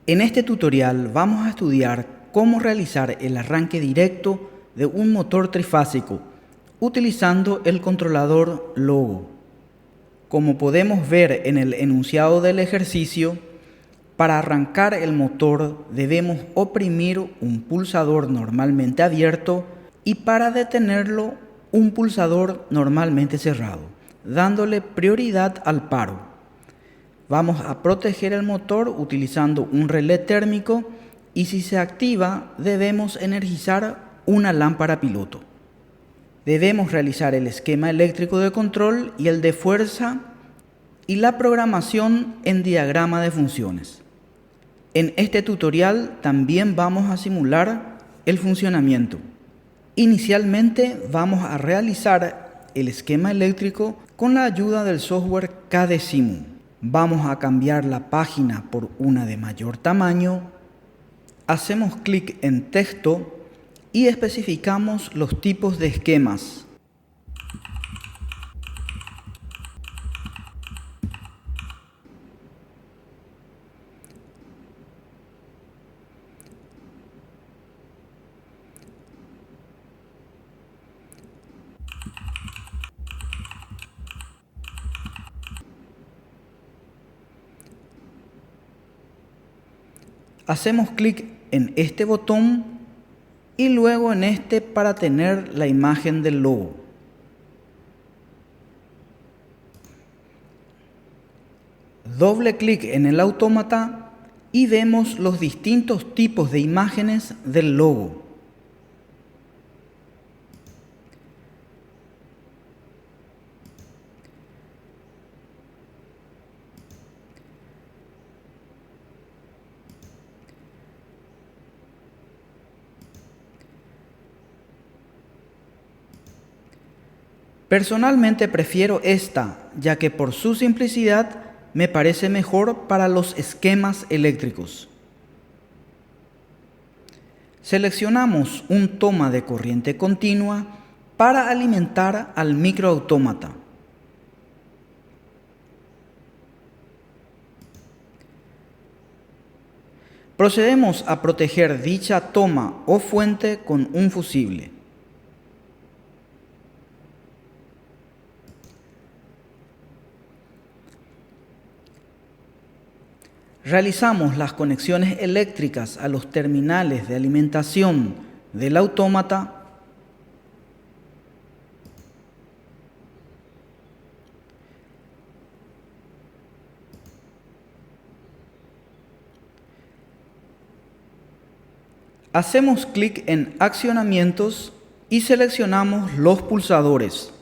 En este tutorial vamos a estudiar cómo realizar el arranque directo de un motor trifásico utilizando el controlador Logo. Como podemos ver en el enunciado del ejercicio, para arrancar el motor debemos oprimir un pulsador normalmente abierto y para detenerlo un pulsador normalmente cerrado, dándole prioridad al paro. Vamos a proteger el motor utilizando un relé térmico y si se activa debemos energizar una lámpara piloto. Debemos realizar el esquema eléctrico de control y el de fuerza y la programación en diagrama de funciones. En este tutorial también vamos a simular el funcionamiento. Inicialmente vamos a realizar el esquema eléctrico con la ayuda del software KDesimu. Vamos a cambiar la página por una de mayor tamaño, hacemos clic en texto y especificamos los tipos de esquemas. Hacemos clic en este botón y luego en este para tener la imagen del logo. Doble clic en el autómata y vemos los distintos tipos de imágenes del logo. Personalmente prefiero esta, ya que por su simplicidad me parece mejor para los esquemas eléctricos. Seleccionamos un toma de corriente continua para alimentar al microautómata. Procedemos a proteger dicha toma o fuente con un fusible. Realizamos las conexiones eléctricas a los terminales de alimentación del autómata . Hacemos clic en accionamientos y seleccionamos los pulsadores.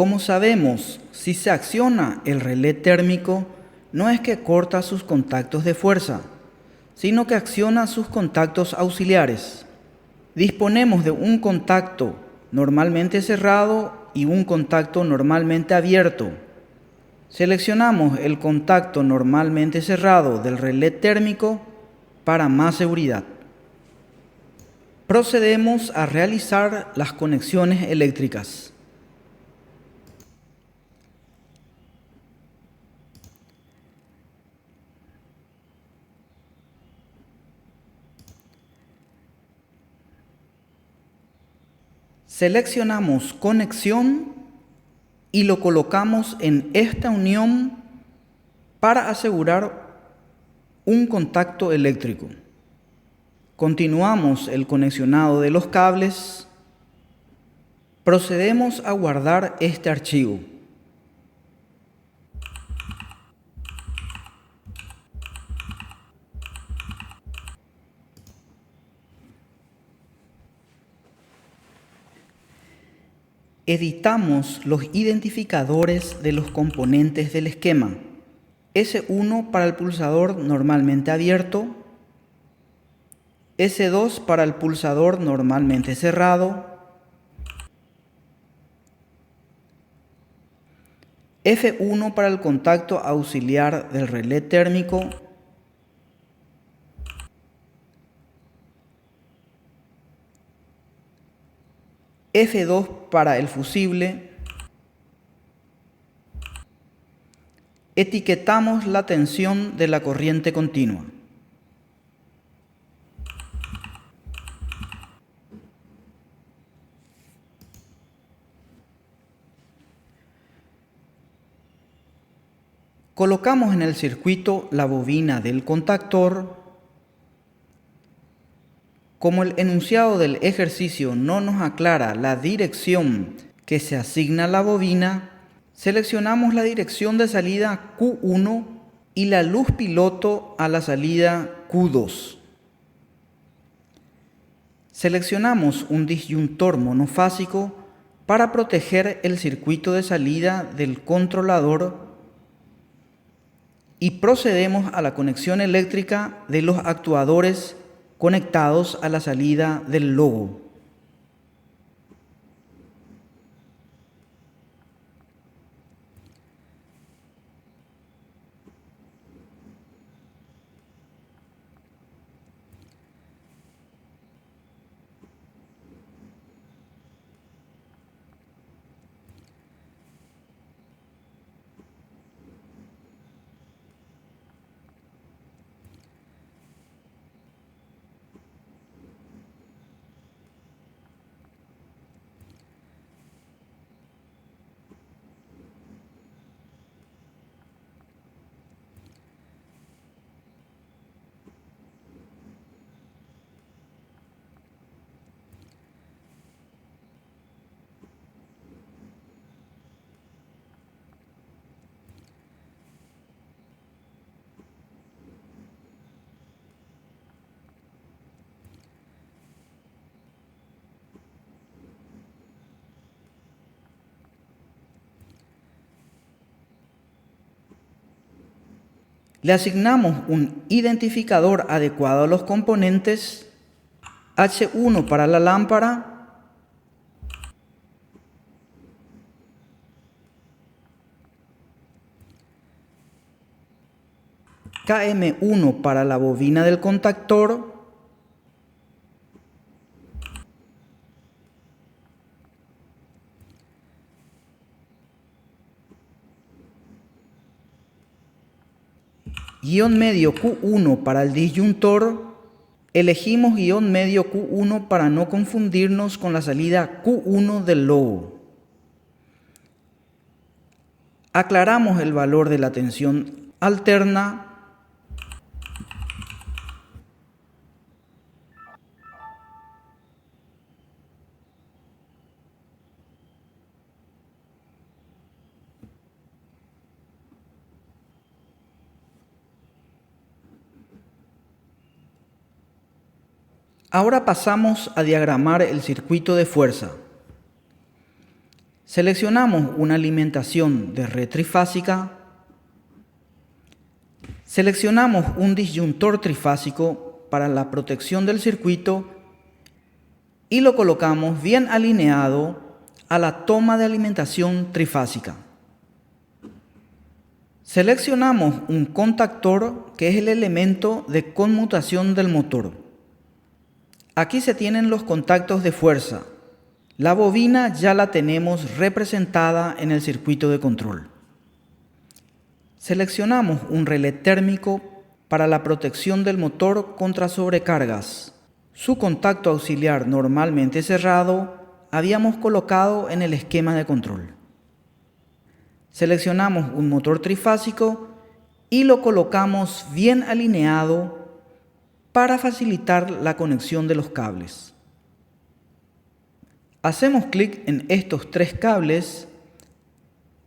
Como sabemos, si se acciona el relé térmico, no es que corta sus contactos de fuerza, sino que acciona sus contactos auxiliares. Disponemos de un contacto normalmente cerrado y un contacto normalmente abierto. Seleccionamos el contacto normalmente cerrado del relé térmico para más seguridad. Procedemos a realizar las conexiones eléctricas. Seleccionamos conexión y lo colocamos en esta unión para asegurar un contacto eléctrico. Continuamos el conexionado de los cables. Procedemos a guardar este archivo. Editamos los identificadores de los componentes del esquema. S1 para el pulsador normalmente abierto, S2 para el pulsador normalmente cerrado, F1 para el contacto auxiliar del relé térmico, F2 para el fusible. Etiquetamos la tensión de la corriente continua. Colocamos en el circuito la bobina del contactor. Como el enunciado del ejercicio no nos aclara la dirección que se asigna a la bobina, seleccionamos la dirección de salida Q1 y la luz piloto a la salida Q2. Seleccionamos un disyuntor monofásico para proteger el circuito de salida del controlador y procedemos a la conexión eléctrica de los actuadores conectados a la salida del logo. Le asignamos un identificador adecuado a los componentes, H1 para la lámpara, KM1 para la bobina del contactor, guión medio Q1 para el disyuntor. Elegimos guión medio Q1 para no confundirnos con la salida Q1 del logo. Aclaramos el valor de la tensión alterna. Ahora pasamos a diagramar el circuito de fuerza. Seleccionamos una alimentación de red trifásica. Seleccionamos un disyuntor trifásico para la protección del circuito y lo colocamos bien alineado a la toma de alimentación trifásica. Seleccionamos un contactor que es el elemento de conmutación del motor. Aquí se tienen los contactos de fuerza. La bobina ya la tenemos representada en el circuito de control. Seleccionamos un relé térmico para la protección del motor contra sobrecargas. Su contacto auxiliar normalmente cerrado habíamos colocado en el esquema de control. Seleccionamos un motor trifásico y lo colocamos bien alineado para facilitar la conexión de los cables. Hacemos clic en estos tres cables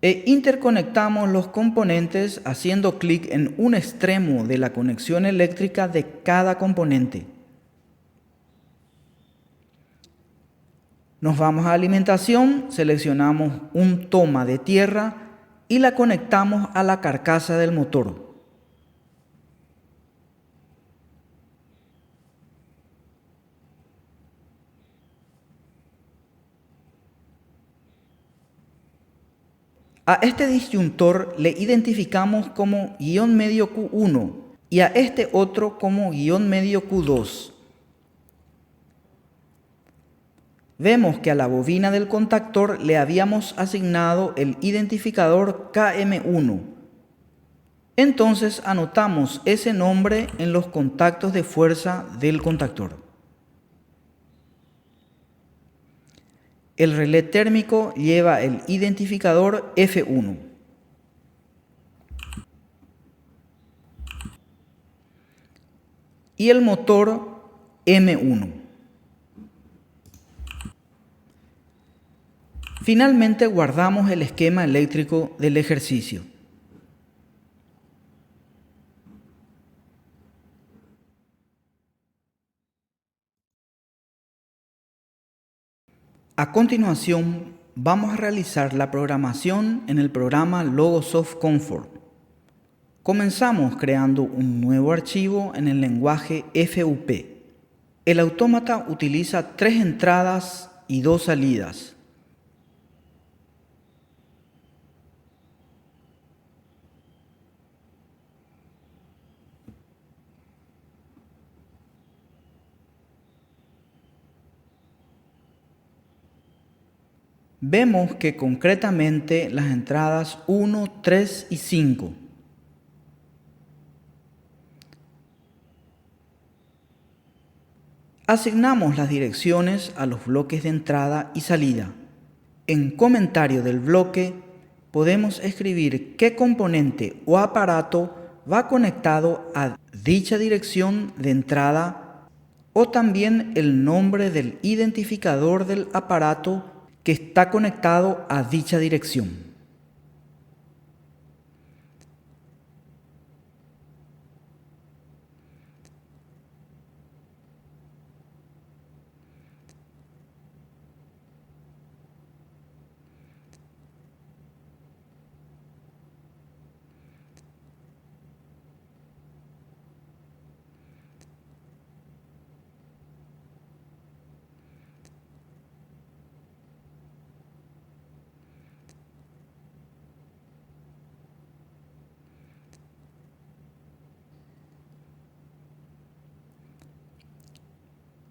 e interconectamos los componentes haciendo clic en un extremo de la conexión eléctrica de cada componente. Nos vamos a alimentación, seleccionamos un toma de tierra y la conectamos a la carcasa del motor. A este disyuntor le identificamos como guión medio Q1 y a este otro como guión medio Q2. vemos que a la bobina del contactor le habíamos asignado el identificador KM1. Entonces anotamos ese nombre en los contactos de fuerza del contactor. El relé térmico lleva el identificador F1. Y el motor M1. Finalmente guardamos el esquema eléctrico del ejercicio. A continuación, vamos a realizar la programación en el programa Logosoft Comfort. Comenzamos creando un nuevo archivo en el lenguaje FUP. El autómata utiliza 3 entradas y 2 salidas. Vemos que concretamente las entradas 1, 3 y 5. Asignamos las direcciones a los bloques de entrada y salida. En comentario del bloque podemos escribir qué componente o aparato va conectado a dicha dirección de entrada o también el nombre del identificador del aparato que está conectado a dicha dirección.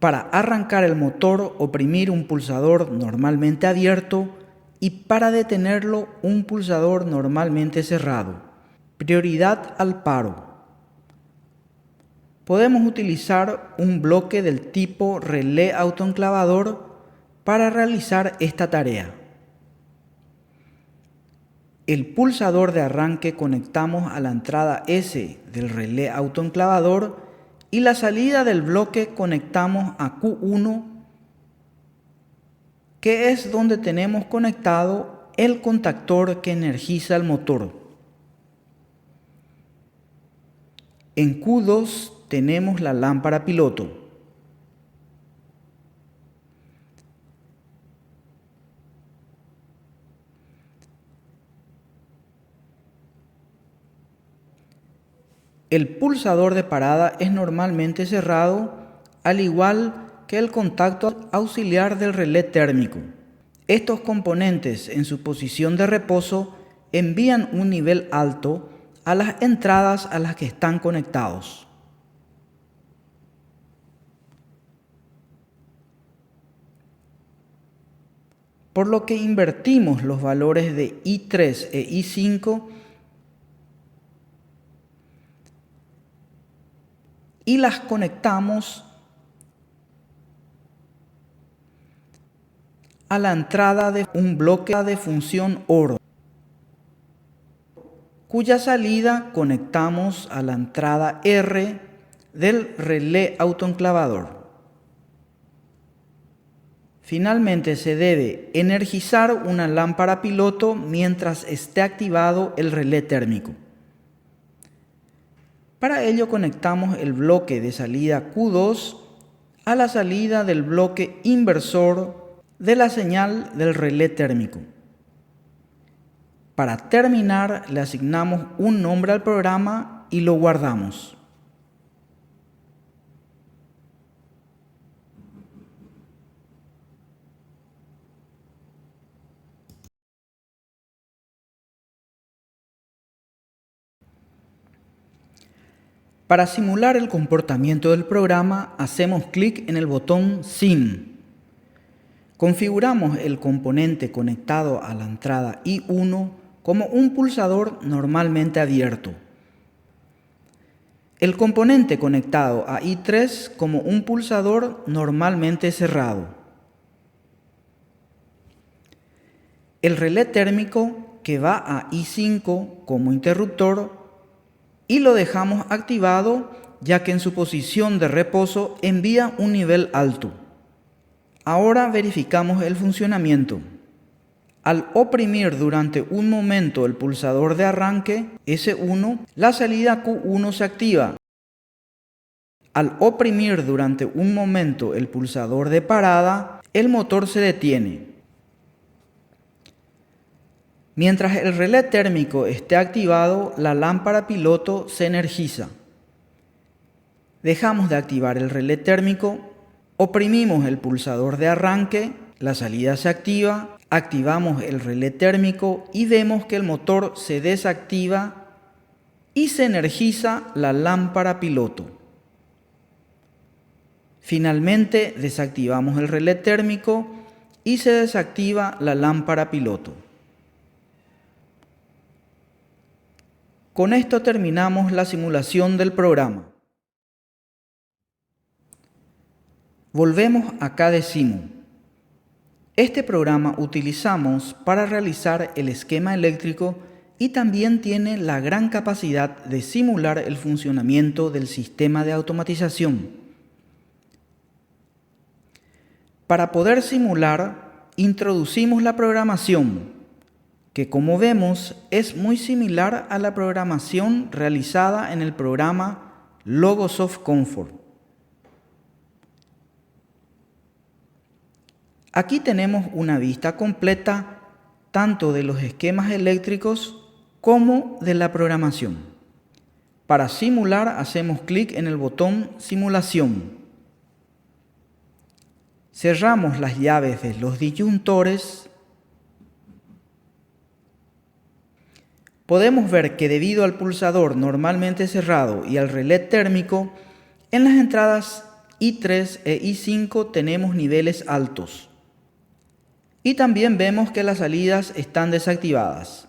Para arrancar el motor, oprimir un pulsador normalmente abierto y para detenerlo, un pulsador normalmente cerrado. Prioridad al paro. Podemos utilizar un bloque del tipo relé autoenclavador para realizar esta tarea. El pulsador de arranque conectamos a la entrada S del relé autoenclavador y la salida del bloque conectamos a Q1, que es donde tenemos conectado el contactor que energiza el motor. En Q2 tenemos la lámpara piloto. El pulsador de parada es normalmente cerrado, al igual que el contacto auxiliar del relé térmico. Estos componentes en su posición de reposo envían un nivel alto a las entradas a las que están conectados. Por lo que invertimos los valores de I3 e I5 y las conectamos a la entrada de un bloque de función OR, cuya salida conectamos a la entrada R del relé autoenclavador. Finalmente se debe energizar una lámpara piloto mientras esté activado el relé térmico. Para ello conectamos el bloque de salida Q2 a la salida del bloque inversor de la señal del relé térmico. Para terminar, le asignamos un nombre al programa y lo guardamos. Para simular el comportamiento del programa, hacemos clic en el botón SIM. Configuramos el componente conectado a la entrada I1 como un pulsador normalmente abierto. El componente conectado a I3 como un pulsador normalmente cerrado. El relé térmico que va a I5 como interruptor y lo dejamos activado ya que en su posición de reposo envía un nivel alto. Ahora verificamos el funcionamiento. Al oprimir durante un momento el pulsador de arranque S1, la salida Q1 se activa. Al oprimir durante un momento el pulsador de parada, el motor se detiene. Mientras el relé térmico esté activado, la lámpara piloto se energiza. Dejamos de activar el relé térmico, oprimimos el pulsador de arranque, la salida se activa, activamos el relé térmico y vemos que el motor se desactiva y se energiza la lámpara piloto. Finalmente desactivamos el relé térmico y se desactiva la lámpara piloto. Con esto terminamos la simulación del programa. Volvemos a Cadecimu. Este programa utilizamos para realizar el esquema eléctrico y también tiene la gran capacidad de simular el funcionamiento del sistema de automatización. Para poder simular, introducimos la programación, que como vemos es muy similar a la programación realizada en el programa Logosoft Comfort. Aquí tenemos una vista completa tanto de los esquemas eléctricos como de la programación. Para simular hacemos clic en el botón Simulación. Cerramos las llaves de los disyuntores. Podemos ver que debido al pulsador normalmente cerrado y al relé térmico, en las entradas I3 e I5 tenemos niveles altos. Y también vemos que las salidas están desactivadas.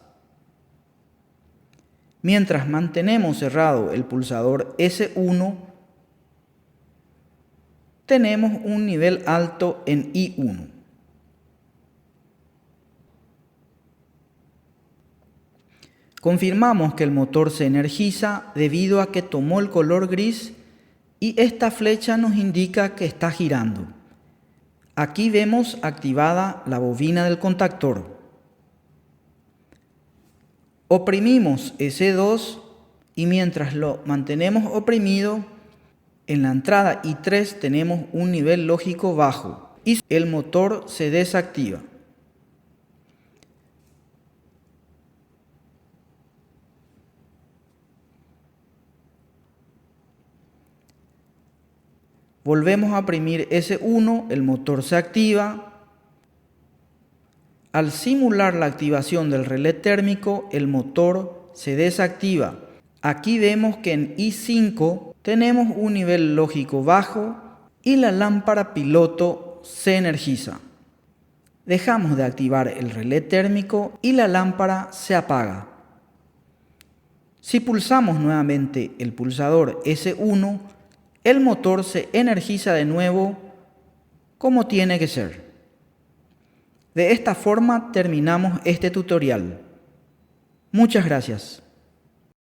Mientras mantenemos cerrado el pulsador S1, tenemos un nivel alto en I1. Confirmamos que el motor se energiza debido a que tomó el color gris y esta flecha nos indica que está girando. Aquí vemos activada la bobina del contactor. Oprimimos S2 y mientras lo mantenemos oprimido, en la entrada I3 tenemos un nivel lógico bajo y el motor se desactiva. Volvemos a oprimir S1, el motor se activa. Al simular la activación del relé térmico, el motor se desactiva. Aquí vemos que en I5 tenemos un nivel lógico bajo y la lámpara piloto se energiza. Dejamos de activar el relé térmico y la lámpara se apaga. Si pulsamos nuevamente el pulsador S1, el motor se energiza de nuevo como tiene que ser. De esta forma terminamos este tutorial. Muchas gracias.